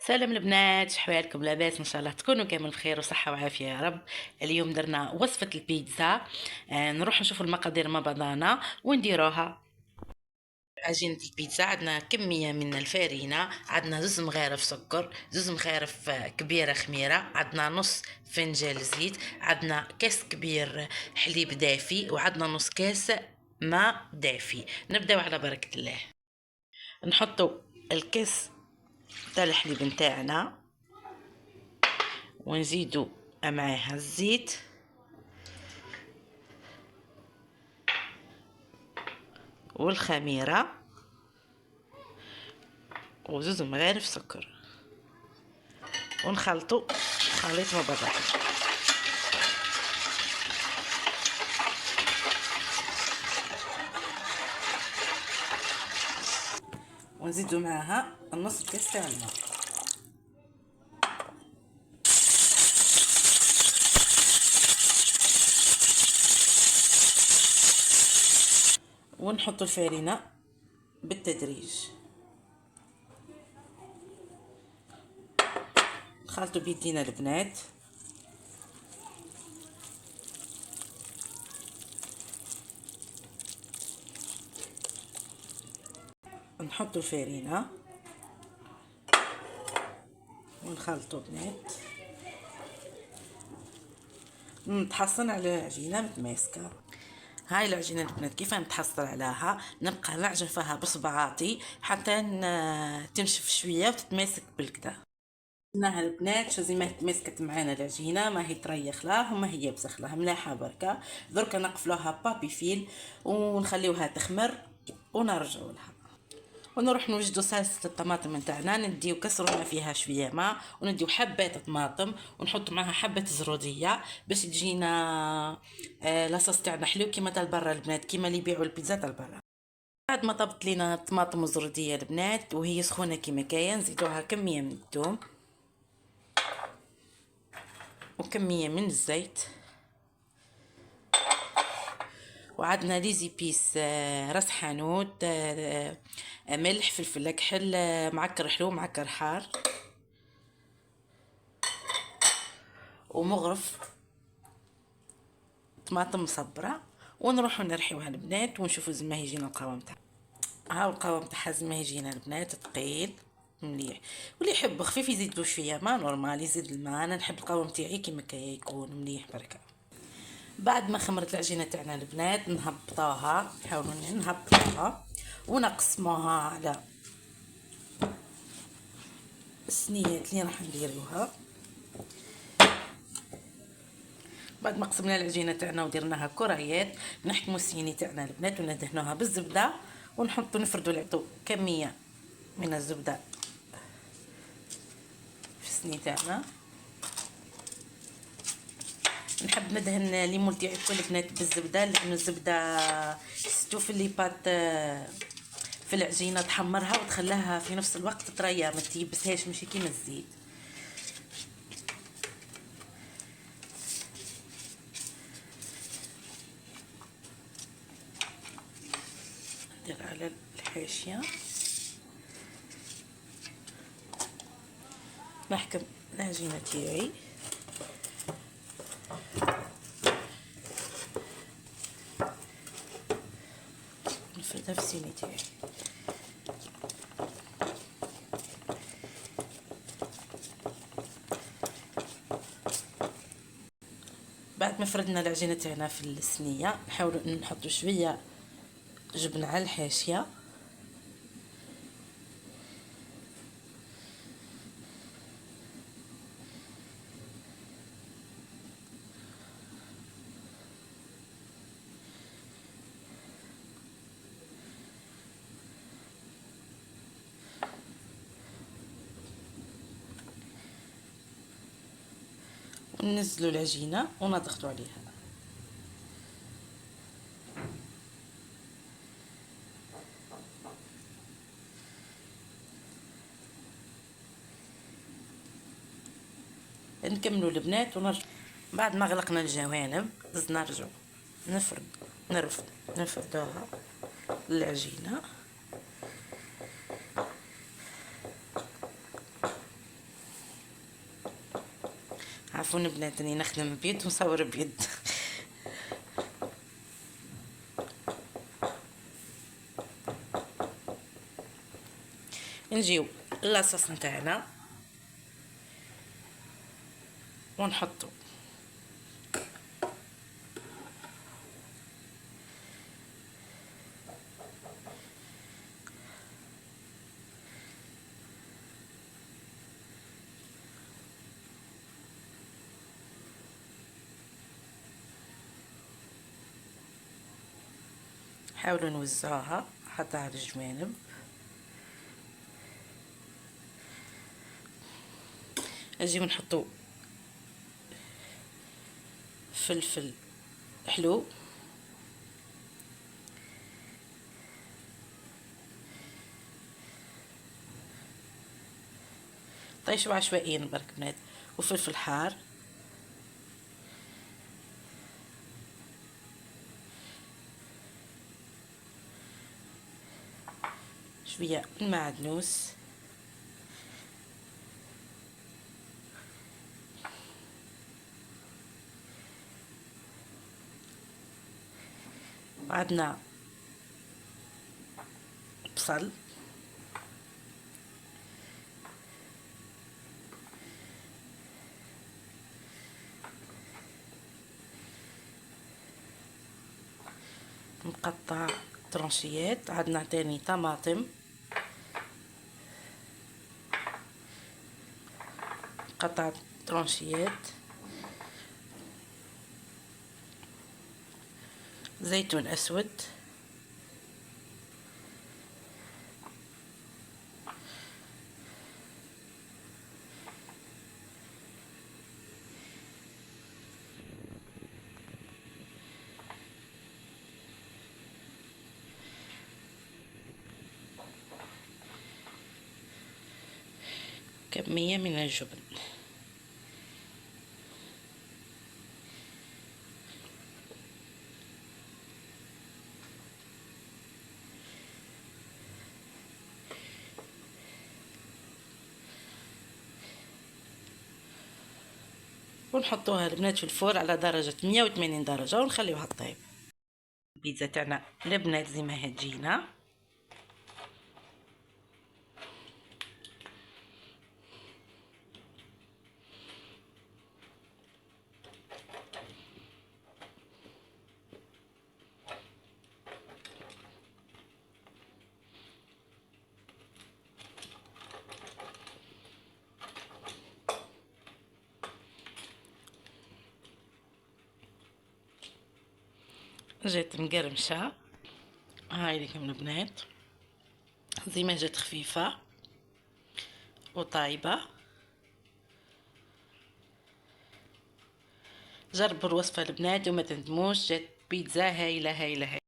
سلام البنات، شحوالكم؟ لاباس ان شاء الله تكونوا كامل بخير وصحه وعافيه يا رب. اليوم درنا وصفه البيتزا. نروح نشوفوا المقادير مع بعضنا ونديروها. عجينة البيتزا عندنا كمية من الفارينة، عندنا زوز مغارف سكر، زوز مغارف كبيرة خميرة، عندنا نص فنجان زيت، عندنا كاس كبير حليب دافي، وعندنا نص كاس ماء دافي. نبداو على بركة الله. نحطوا الكاس تاع الحليب نتاعنا ونزيدوا معاها الزيت والخميرة وزوز مغارف سكر ونخلطوا خليط مع بعضه. ونزيدوا معاها النص كاس تاع الماء. ونحطوا الفارينة بالتدريج، نخلطوا بيدينا البنات. نحطوا الفارينة ونخلطوا بنات، نتحصن على العجينة متماسكة. هاي العجينة البنات كيف نتحصل عليها، نبقى نعجن فيها بصبعاتي حتى تنشف شوية وتتماسك بالكدا. قلناها البنات شو زي ما تمسكت معانا العجينه، ما هي تريخ لها وما هي بسخ لها، ملاحه بركه. دركا نقفلوها بابي فيل ونخليوها تخمر ونرجعوا لها. ونروح نوجدوا صلصه الطماطم نتاعنا، نديو كسرنا فيها شويه ماء ونديو حبات طماطم ونحط معاها حبه زروديه باش تجينا لاصوص تاعنا حلو كيما تاع برا البنات، كيما اللي يبيعوا البيتزا تاع برا. بعد ما طبت لينا الطماطم الزروديه البنات وهي سخونه كيما كاين، نزيدوها كميه من الثوم وكمية من الزيت، وعندنا لي زيبيس راس حانوت، ملح، فلفل اكحل، معكر حلو معكر حار، ومغرف طماطم مصبرة. ونروحو نرحيوها البنات ونشوفو زي ما يجينا القوام تاعها. هاو القوام تاعها زي ما يجينا البنات، ثقيل مليح. واللي يحب خفيف يزيدو شويه ما نورمال يزيد الماء. انا نحب القوام تاعي كيما يكون مليح بركه. بعد ما خمرت العجينه تاعنا البنات نهبطوها، نحاولوا نهبطوها ونقسموها على الصينيات اللي راح نديروها. بعد ما قسمنا العجينه تاعنا ودرناها كريات، نحكموا الصيني تاعنا البنات وندهنوها بالزبده ونحطوا نفردوا نعطوا كميه من الزبده في الصيني تاعنا. نحب ندهن ليمون تاعي كل البنات بالزبده، لانه الزبده ستوف اللي بات في العجينه تحمرها وتخليها في نفس الوقت طريه، ما تيبسهاش ماشي كيما الزيت. ندير على الحاشيه، نحكم العجينه تاعي نفردها في الصيني تاعي. بعد ما فردنا العجينه تاعنا في الصينيه نحاولوا نحطوا شويه جبن على الحاشيه، وننزلوا العجينه ونضغطوا عليها. نكملوا البنات ونرجع. بعد ما غلقنا الجوانب نرجعوا نفردوها العجينه. عفوا البنات راني نخدم بيد ونصور بيد. نجيو لاصوص نتاعنا ونحطو حاولوا نوزعوها حتى على الجوانب. نجيو نحطو فلفل حلو، طيشوا عشوائيا برك بنات، وفلفل حار، شوية المعدنوس، وعندنا بصل، مقطع ترونشيات، عندنا تاني طماطم مقطع ترونشيات، زيتون اسود، كمية من الجبن. ونحطوها البنات في الفرن على درجة 180 درجة ونخليوها تطيب. البيتزا تاعنا البنات زي ما هتجينا. جات مقرمشة، هاي لكم البنات زي ما جات خفيفة وطايبة. جربوا الوصفة البنات وما تندموش، جات بيتزا هايلة هايلة هايلة.